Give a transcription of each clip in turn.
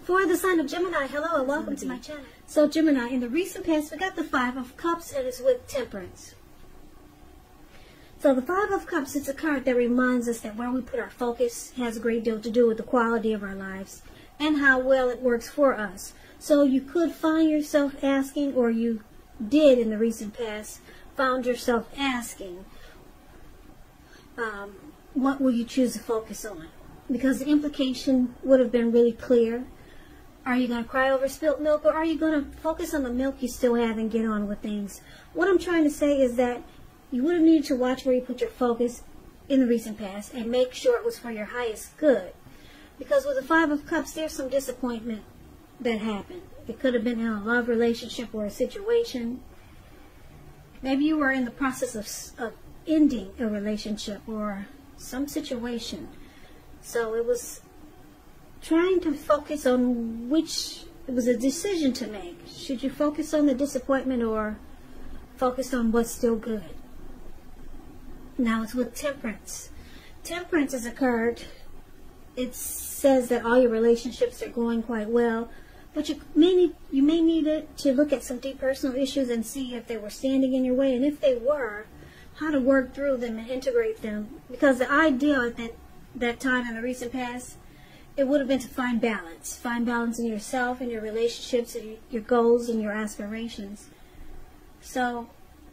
For the sign of Gemini, hello and welcome to my channel. So Gemini, in the recent past, we got the Five of Cups and it's with Temperance. So the Five of Cups, it's a card that reminds us that where we put our focus has a great deal to do with the quality of our lives and how well it works for us. So you could find yourself asking, or you did in the recent past, found yourself asking, what will you choose to focus on? Because the implication would have been really clear. Are you going to cry over spilt milk, or are you going to focus on the milk you still have and get on with things? What I'm trying to say is that you would have needed to watch where you put your focus in the recent past and make sure it was for your highest good. Because with the Five of Cups, there's some disappointment that happened. It could have been in a love relationship or a situation. Maybe you were in the process of ending a relationship or some situation. So it was trying to focus on which, it was a decision to make. Should you focus on the disappointment or focus on what's still good? Now it's with Temperance. Temperance is a card. It says that all your relationships are going quite well, but you may need to look at some deep personal issues and see if they were standing in your way, and if they were, how to work through them and integrate them. Because the ideal at that time in the recent past, it would have been to find balance. Find balance in yourself and your relationships and your goals and your aspirations. So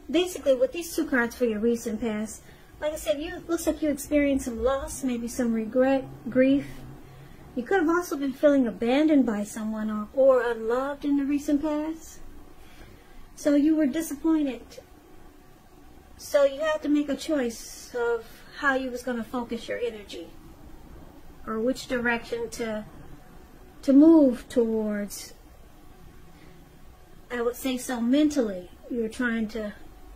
basically with these two cards for your recent past, like I said, looks like you experienced some loss, maybe some regret, grief. You could have also been feeling abandoned by someone or unloved in the recent past. So you were disappointed. So you had to make a choice of how you was going to focus your energy, or which direction to move towards. I would say so mentally, you were trying to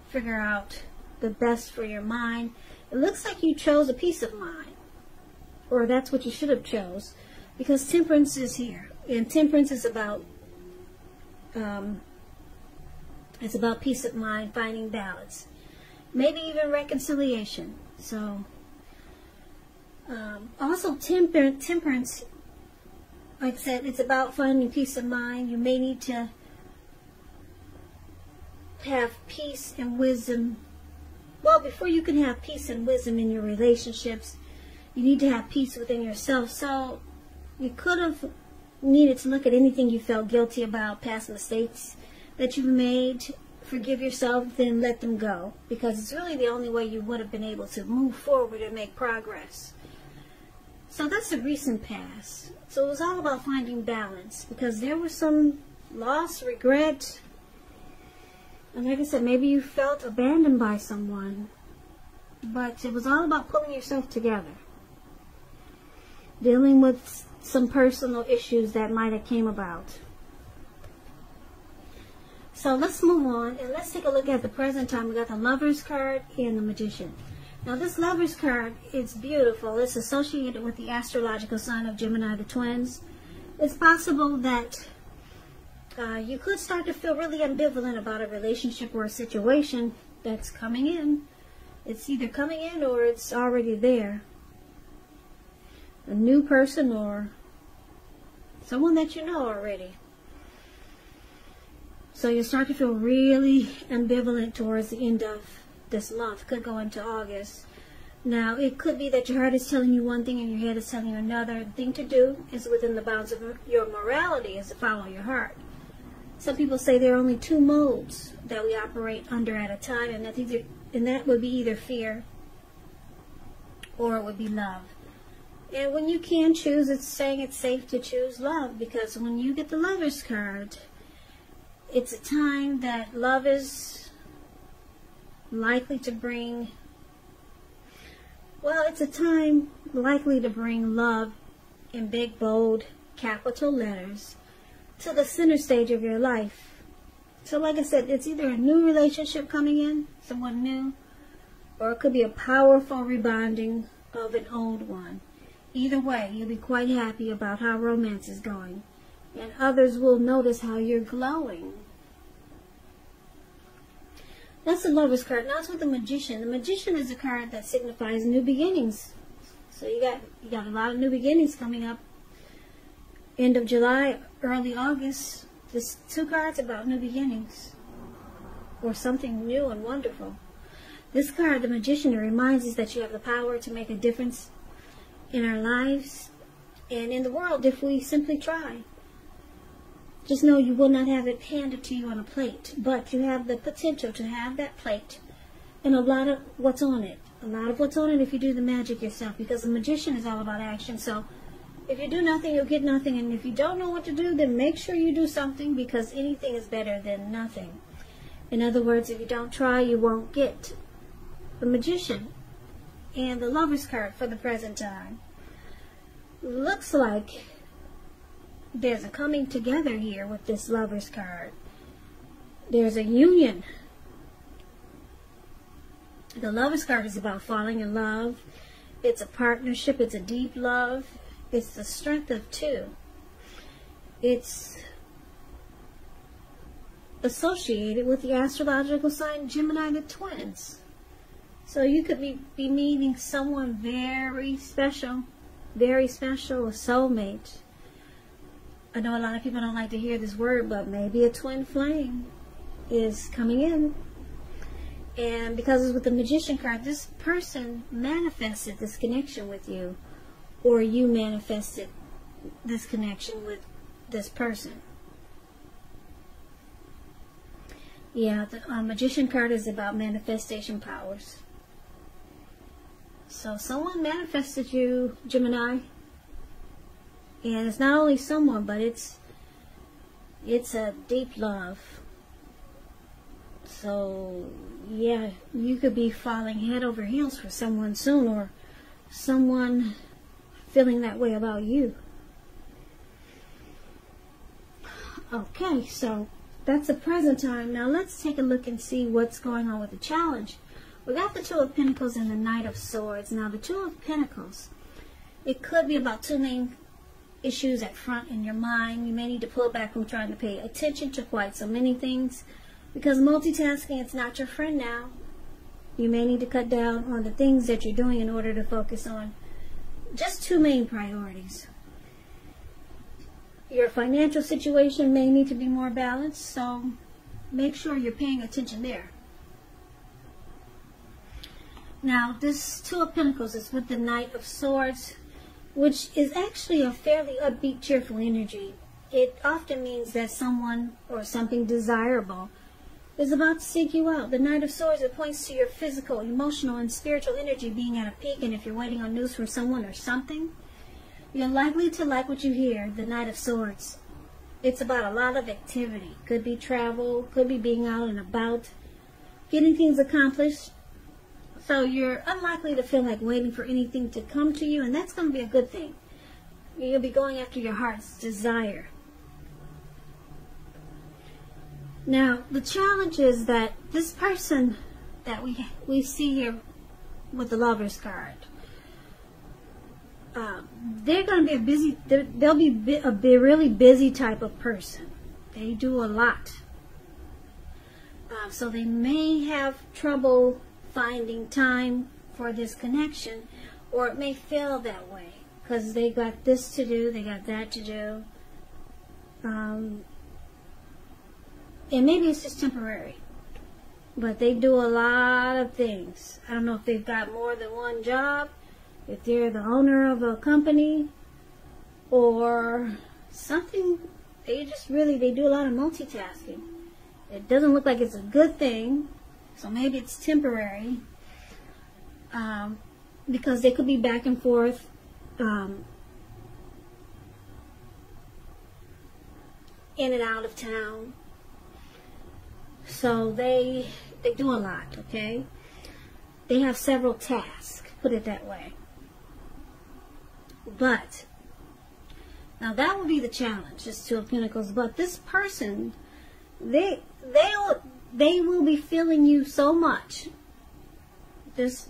figure out the best for your mind. It looks like you chose a peace of mind, or that's what you should have chose, because Temperance is here, and Temperance is about it's about peace of mind, finding balance, maybe even reconciliation. So also Temperance, like I said, it's about finding peace of mind. You may need to have peace and wisdom. Well, before you can have peace and wisdom in your relationships, you need to have peace within yourself. So you could have needed to look at anything you felt guilty about, past mistakes that you've made, forgive yourself, then let them go. Because it's really the only way you would have been able to move forward and make progress. So that's the recent past. So it was all about finding balance, because there was some loss, regret, and like I said, maybe you felt abandoned by someone, but it was all about pulling yourself together, dealing with some personal issues that might have came about. So let's move on and let's take a look at the present time. We got the Lover's card and the Magician. Now this Lover's card, it's beautiful. It's associated with the astrological sign of Gemini, the twins. It's possible that you could start to feel really ambivalent about a relationship or a situation that's coming in. It's either coming in or it's already there. A new person or someone that you know already. So you start to feel really ambivalent towards the end of this month. Could go into August. Now, it could be that your heart is telling you one thing and your head is telling you another. The thing to do is within the bounds of your morality is to follow your heart. Some people say there are only two modes that we operate under at a time, and that would be either fear or it would be love. And when you can choose, it's saying it's safe to choose love, because when you get the Lover's card, it's a time that love is likely to bring, well, it's a time likely to bring love in big, bold, capital letters to the center stage of your life. So like I said, it's either a new relationship coming in, someone new, or it could be a powerful rebonding of an old one. Either way, you'll be quite happy about how romance is going, and others will notice how you're glowing. That's the Lover's card. Now it's with the Magician. The Magician is a card that signifies new beginnings. So you got a lot of new beginnings coming up end of July, early August, this 2 cards about new beginnings or something new and wonderful. This card, the Magician, it reminds us that you have the power to make a difference in our lives and in the world if we simply try. Just know you will not have it handed to you on a plate, but you have the potential to have that plate and a lot of what's on it. A lot of what's on it if you do the magic yourself, because the Magician is all about action. So if you do nothing, you'll get nothing. And if you don't know what to do, then make sure you do something, because anything is better than nothing. In other words, if you don't try, you won't get. The Magician and the Lover's card for the present time. Looks like there's a coming together here with this Lover's card. There's a union. The Lover's card is about falling in love. It's a partnership. It's a deep love. It's the strength of 2. It's associated with the astrological sign Gemini, the twins. So you could be meeting someone very special, a soulmate. I know a lot of people don't like to hear this word, but maybe a twin flame is coming in. And because it's with the Magician card, this person manifested this connection with you, or you manifested this connection with this person. Yeah, the Magician card is about manifestation powers. So someone manifested you, Gemini. And it's not only someone, but it's a deep love. So, yeah, you could be falling head over heels for someone soon, or someone feeling that way about you. Okay, so that's the present time. Now let's take a look and see what's going on with the challenge. We got the 2 of Pentacles and the Knight of Swords. Now the 2 of Pentacles, it could be about 2 main issues at front in your mind. You may need to pull back from trying to pay attention to quite so many things, because multitasking, it's not your friend now. You may need to cut down on the things that you're doing in order to focus on just 2 main priorities. Your financial situation may need to be more balanced, so make sure you're paying attention there. Now, this 2 of Pentacles is with the Knight of Swords, which is actually a fairly upbeat, cheerful energy. It often means that someone or something desirable is about to seek you out. The Knight of Swords, it points to your physical, emotional, and spiritual energy being at a peak, and if you're waiting on news from someone or something, you're likely to like what you hear. The Knight of Swords, it's about a lot of activity. Could be travel, could be being out and about, getting things accomplished. So you're unlikely to feel like waiting for anything to come to you, and that's going to be a good thing. You'll be going after your heart's desire. Now, the challenge is that this person that we see here with the Lover's card, they're going to be they'll be a really busy type of person. They do a lot. So they may have trouble finding time for this connection, or it may feel that way because they got this to do, they got that to do. And maybe it's just temporary, but they do a lot of things. I don't know if they've got more than one job, if they're the owner of a company or something. They do a lot of multitasking. It doesn't look like it's a good thing, so maybe it's temporary, because they could be back and forth in and out of town. So they do a lot, okay? They have several tasks, put it that way. But now that will be the challenge, this 2 of Pentacles. But this person, they will be feeling you so much. This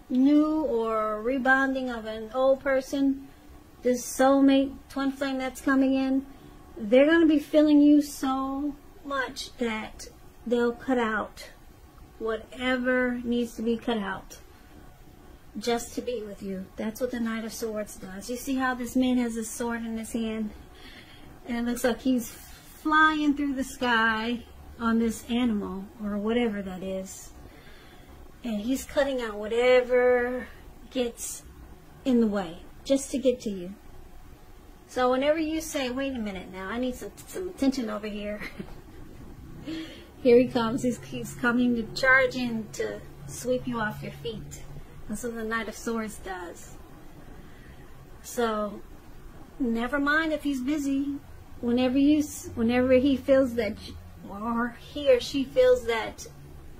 new or rebounding of an old person, this soulmate, twin flame that's coming in, they're going to be feeling you so much that they'll cut out whatever needs to be cut out just to be with you. That's what the Knight of Swords does. You see how this man has a sword in his hand? And it looks like he's flying through the sky on this animal or whatever that is. And he's cutting out whatever gets in the way just to get to you. So whenever you say, wait a minute now, I need some attention over here. Here he comes. He's coming to charge in to sweep you off your feet. That's what the Knight of Swords does. So never mind if he's busy. Whenever he feels that, or he or she feels that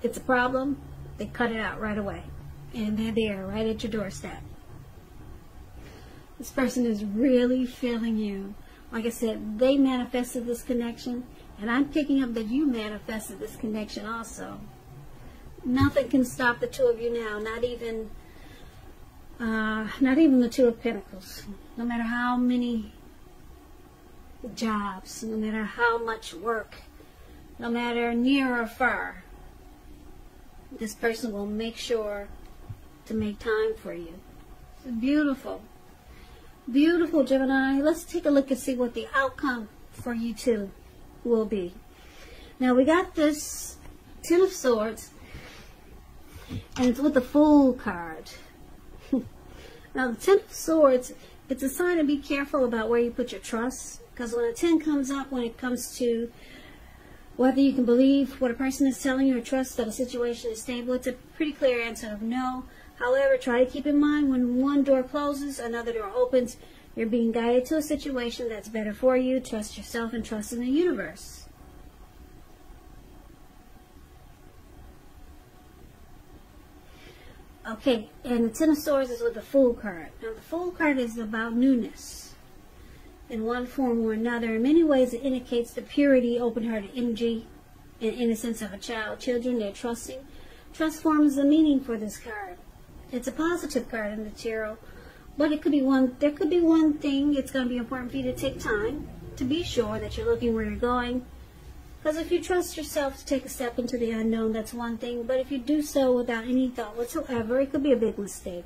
it's a problem, they cut it out right away. And they're there, right at your doorstep. This person is really feeling you. Like I said, they manifested this connection, and I'm picking up that you manifested this connection also. Nothing can stop the two of you now, not even the Two of Pentacles. No matter how many jobs, no matter how much work, no matter near or far, this person will make sure to make time for you. It's beautiful. Beautiful, Gemini. Let's take a look and see what the outcome for you two will be. Now we got this Ten of Swords, and it's with the Fool card. Now the Ten of Swords, it's a sign to be careful about where you put your trust, because when a 10 comes up, when it comes to whether you can believe what a person is telling you or trust that a situation is stable, it's a pretty clear answer of no. However, try to keep in mind when one door closes, another door opens. You're being guided to a situation that's better for you. Trust yourself and trust in the universe. Okay, and the Ten of Swords is with the Fool card. Now, the Fool card is about newness in one form or another. In many ways, it indicates the purity, open-hearted energy, and innocence of a child. Children, they're trusting. Trust forms the meaning for this card. It's a positive card in the tarot, but it could be there could be one thing. It's going to be important for you to take time to be sure that you're looking where you're going. Because if you trust yourself to take a step into the unknown, that's one thing. But if you do so without any thought whatsoever, it could be a big mistake.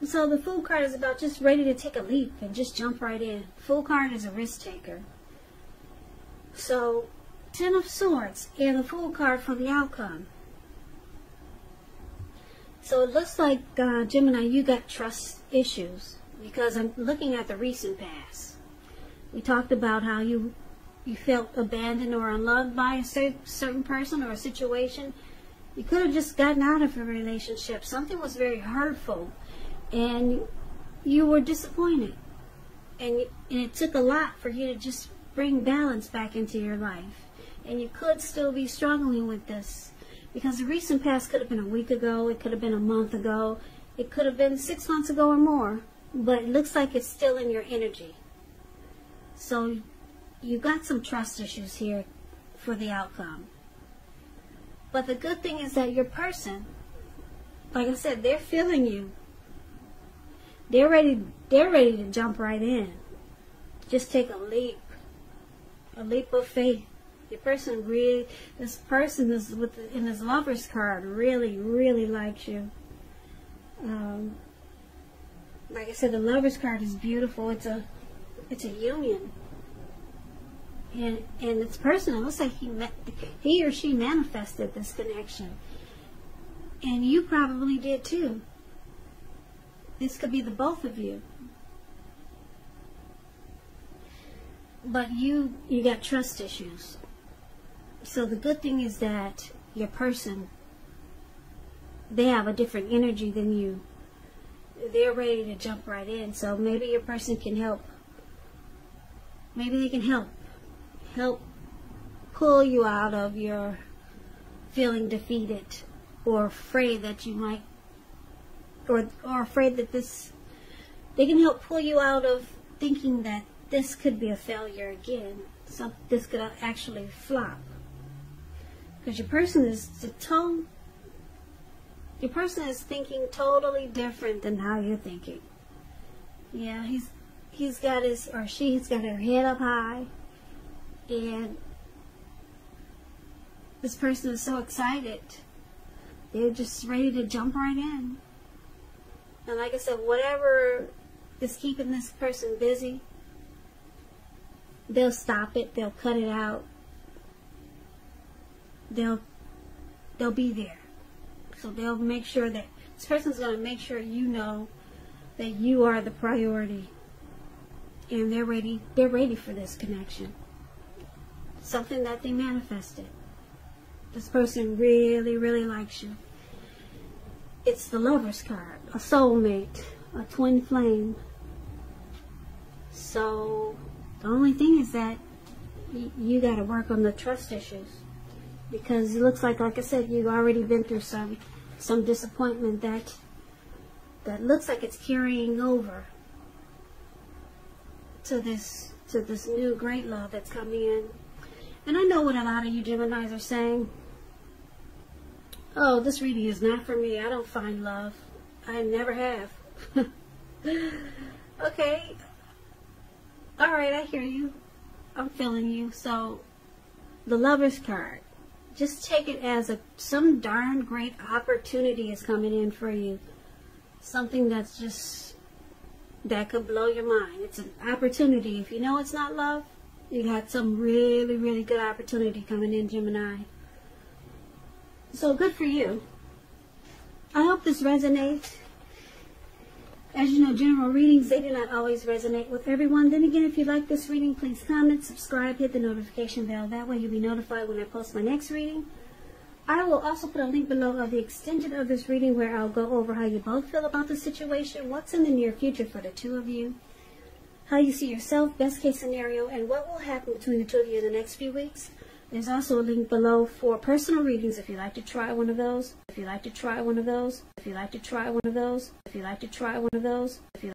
So the Fool card is about just ready to take a leap and just jump right in. Fool card is a risk taker. So, Ten of Swords and the Fool card for the outcome. So it looks like, Gemini, you got trust issues, because I'm looking at the recent past. We talked about how you felt abandoned or unloved by a certain person or a situation. You could have just gotten out of a relationship. Something was very hurtful, and you were disappointed. And it took a lot for you to just bring balance back into your life. And you could still be struggling with this. Because the recent past could have been a week ago, it could have been a month ago, it could have been 6 months ago or more, but it looks like it's still in your energy. So you got some trust issues here for the outcome. But the good thing is that your person, like I said, they're feeling you. They're ready to jump right in. Just take a leap of faith. This person is in his Lover's card really, really likes you. Like I said, the Lover's card is beautiful. It's a union, and this person, it looks like he or she manifested this connection, and you probably did too. This could be the both of you. But you got trust issues. So the good thing is that your person, they have a different energy than you. They're ready to jump right in. So maybe your person can help. Maybe they can help pull you out of your feeling defeated or afraid that you might, or afraid that they can help pull you out of thinking that this could be a failure again. So this could actually flop. Because your person is thinking totally different than how you're thinking. Yeah, he's got his, or she's got her head up high, and this person is so excited. They're just ready to jump right in. And like I said, whatever is keeping this person busy, they'll stop it, they'll cut it out, they'll be there. So they'll make sure that this person's going to make sure you know that you are the priority, and they're ready for this connection. Something that they manifested. This person really, really likes you. It's the Lover's card, a soulmate, a twin flame. So the only thing is that you got to work on the trust issues, because it looks like I said, you've already been through some disappointment that looks like it's carrying over to this new great love that's coming in. And I know what a lot of you Geminis are saying. Oh, this reading is not for me. I don't find love. I never have. Okay. Alright, I hear you. I'm feeling you. So, the Lover's card. Just take it as some darn great opportunity is coming in for you. Something that could blow your mind. It's an opportunity. If you know it's not love, you got some really, really good opportunity coming in, Gemini. So good for you. I hope this resonates. As you know, general readings, they do not always resonate with everyone. Then again, if you like this reading, please comment, subscribe, hit the notification bell. That way you'll be notified when I post my next reading. I will also put a link below of the extension of this reading where I'll go over how you both feel about the situation, what's in the near future for the two of you, how you see yourself, best case scenario, and what will happen between the two of you in the next few weeks. There's also a link below for personal readings if you'd like to try one of those. If you'd like to try one of those. If you'd like to try one of those. If you'd like to try one of those. If you